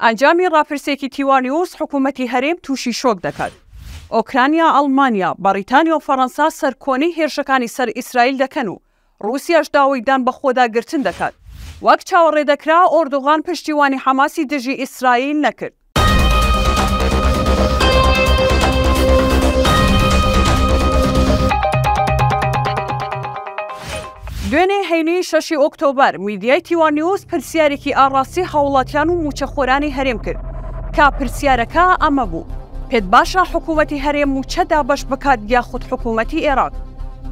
ئەنجامی ڕاپرسێکی تیوانیوس حکوومەتی هەرێم تووشی شۆک دەکات. ئۆکرانیا، ئەڵمانیا، بەریتانیا و فەڕەنسا سەرکۆنەی هێرشەکانی سەر ئیسرائیل دەکەن و ڕووسیاش داوای دان بە خۆداگرتن دەکات. وەک چاوەڕێدەکرا ئۆردوغان پشتیوانی حەماسی دژی ئیسرائیل نەکرد. دوێنێ هەینەی 6 ئۆکتۆبەر میدیای تیوانیوس پرسیارێکی ئاڕاستی هاوڵاتیان و موچەخۆرانی هەرێم کرد کە پرسیارەکە ئەمە بوو: پێت باشە حکوومەتی هەرێم موچە دابەش بکات یاخود حکوومەتی عێراق؟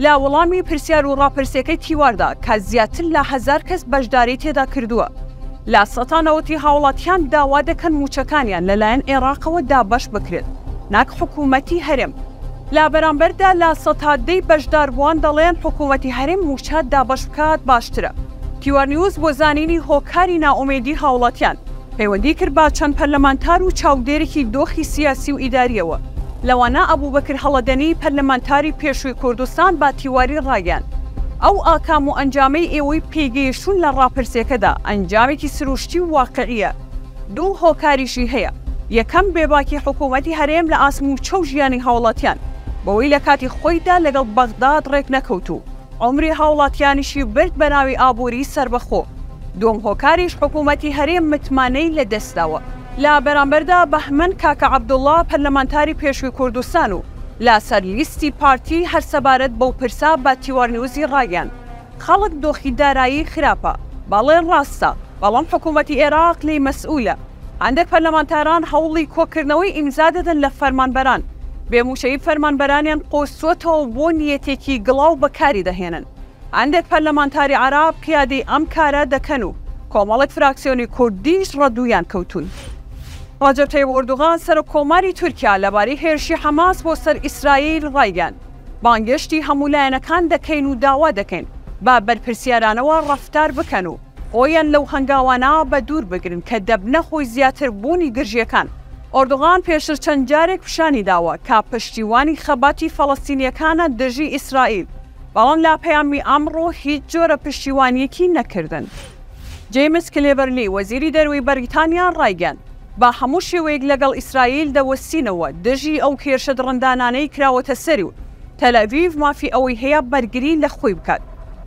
لا وەڵامی پرسیار و ڕاپرسیەکەی تیواردا کە زیاتر لە 1000 کەس بەشداری تێدا کردووە. لا سەتانەوەتی هاوڵاتیان داوا دەکەن موچەکانیان لەلایەن عێراقەوە دابەش بکرێت، ناک حکوومەتی هەرێم. لا بەرامبەردا لا سەتادەی بەشداربووان دەڵێن حکوومەتی هەرێم موچە دابەش بکات باشترە. تیوانیوس بۆ زانینی هۆکاری ناومێدی هاوڵاتیان پەیوەندی کرد با چەند پەرلەمانتار و چاودێرێکی دۆخی سیاسی و ئیداریەوە. لەوانە ئەبوبەکر هەڵەدەنی پەرلەمانتاری پێشووی کوردستان با تیواری ڕایگەیاند ئەو ئاکام و ئەنجامەی ئێوەی پێگەیشتوون لە ڕاپرسیەکەدا ئەنجامێکی سروشتی و واقعیە. دوو هۆکاریشی هەیە: یەکەم بێباکی حکوومەتی هەرێم لە ئاسموچە و ژیانی هاوڵاتیان بەوەی لە کاتی خۆیدا لەگەڵ بەغداد ڕێک نەکەوتو، عمری هاوڵاتیانیشی برد بە ناوی ئابووری سربەخۆ. دوم هۆکاریش حکوومەتی هەرێم متمانەی لەدەستداوە. لا بەرامبەردا بەهمن کاکە عەبدوڵڵا پەرلەمانتاری پێشووی کوردستان و لا سەرلیستی پارتی هەر سەبارەت بەو پرسا بە تیوانیوسی ڕایگەیاند خەڵک دۆخی دارایی خراپە، بەڵێن ڕاستە، بەڵام حکوومەتی عێراق لێی مەسئولە. هەندێک پەرلەمانتاران هەوڵی کۆکردنەوەی ئیمزا دەدەن لە فەرمانبەران، بێموچەی فەرمانبەرانیان قۆسووەتەوە بۆ نیەتێکی گڵاو بەکاری دەهێنن. هەندێک پەرلەمانتاری عەراب پیادەی ئەم کارە دەکەن و کۆمەڵێک فراکسیۆنی کوردیش ڕەدوویان کەوتون. ڕەجەب تەیب ئۆردوغان سەرۆکۆماری تورکیا لەبارەی هێرشی حەماس بۆ سەر ئیسرائیل ڕایگەیاند بانگشتی هەموو لایەنەکان دەکەین و داوا دەکەین با بەرپرسیارانەوە ڕەفتار بکەن و خۆیان لەو هەنگاوانە بە دوور بگرن کە دەبنە خۆی زیاتر بوونی گرژیەکان. ئۆردوغان پێشتر چەند جارێک پیشانی داوە کە پشتیوانی خەباتی فەڵەستینیەکانە دژی ئیسرائیل، بەڵام لا پەیامی ئەمڕۆ هیچ جۆرە پشتیوانیەکی نەکردن. جەیمس کلێڤەرلی وەزیری دەروی بەریتانیا ڕایگەیاند با هەموو شێوەیەک لەگەڵ ئیسرائیل دەوەستینەوە دژی ئەو کێشە دڕندانانەی کراوەتە سەری و تەلەڤیڤ مافی ئەوەی هەیە بەرگری لە خۆی بکات.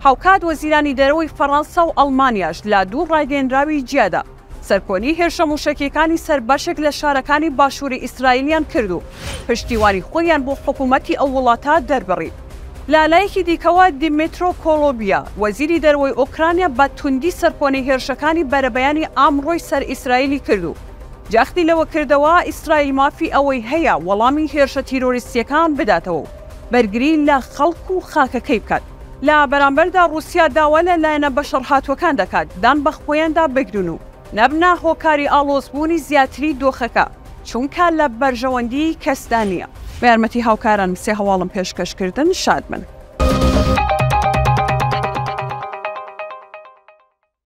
هاوکات وەزیرانی دەرەوەی فەڕەنسا و ئەڵمانیاش لا دوو ڕایگەیەنراوی جیادا سەرکۆنی هێرشە موشەکیەکانی سەر بەشێک لە شارەکانی باشووری ئیسرائیلیان کرد و پشتیوانی خۆیان بۆ حکوومەتی ئەو وڵاتە دەربڕی. لالایەکی دیکەوە دیمترۆ کۆڵۆبیا وەزیری دەرەوەی ئۆکرانیا بە توندی سەرکۆنی هێرشەکانی بەرەبەیانی ئامڕۆی سەر ئیسرائیلی کرد و جاختی لەوە کردەوە ئیسرائیل مافی ئەوەی هەیە وەڵامی هێرشە تیرۆریستیەکان بداتەوە و بەرگری لە خەڵک و خاکەکەی بکات. لا بەرامبەردا ڕووسیا داوا لە لایەنە بەشەڕهاتوەکان دەکات دان بە خۆیاندا بگرن و نەبنا هۆکاری ئاڵۆزبوونی زیاتری دۆخەکە چونکە لە بەرژەوەندی کەسدا نییە. بە یارمەتی هاوکاران سێ هەواڵم پێشکەشکردن شادمن.